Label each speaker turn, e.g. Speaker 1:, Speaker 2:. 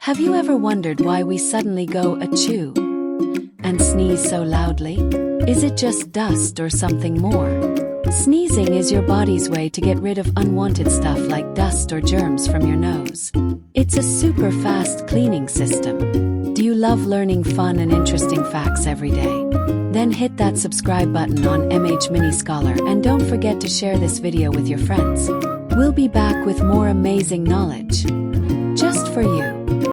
Speaker 1: Have you ever wondered why we suddenly go achoo and sneeze so loudly? Is it just dust or something more? Sneezing is your body's way to get rid of unwanted stuff like dust or germs from your nose. It's a super fast cleaning system. Do you love learning fun and interesting facts every day? Then hit that subscribe button on MH Mini Scholar and don't forget to share this video with your friends. We'll be back with more amazing knowledge just for you.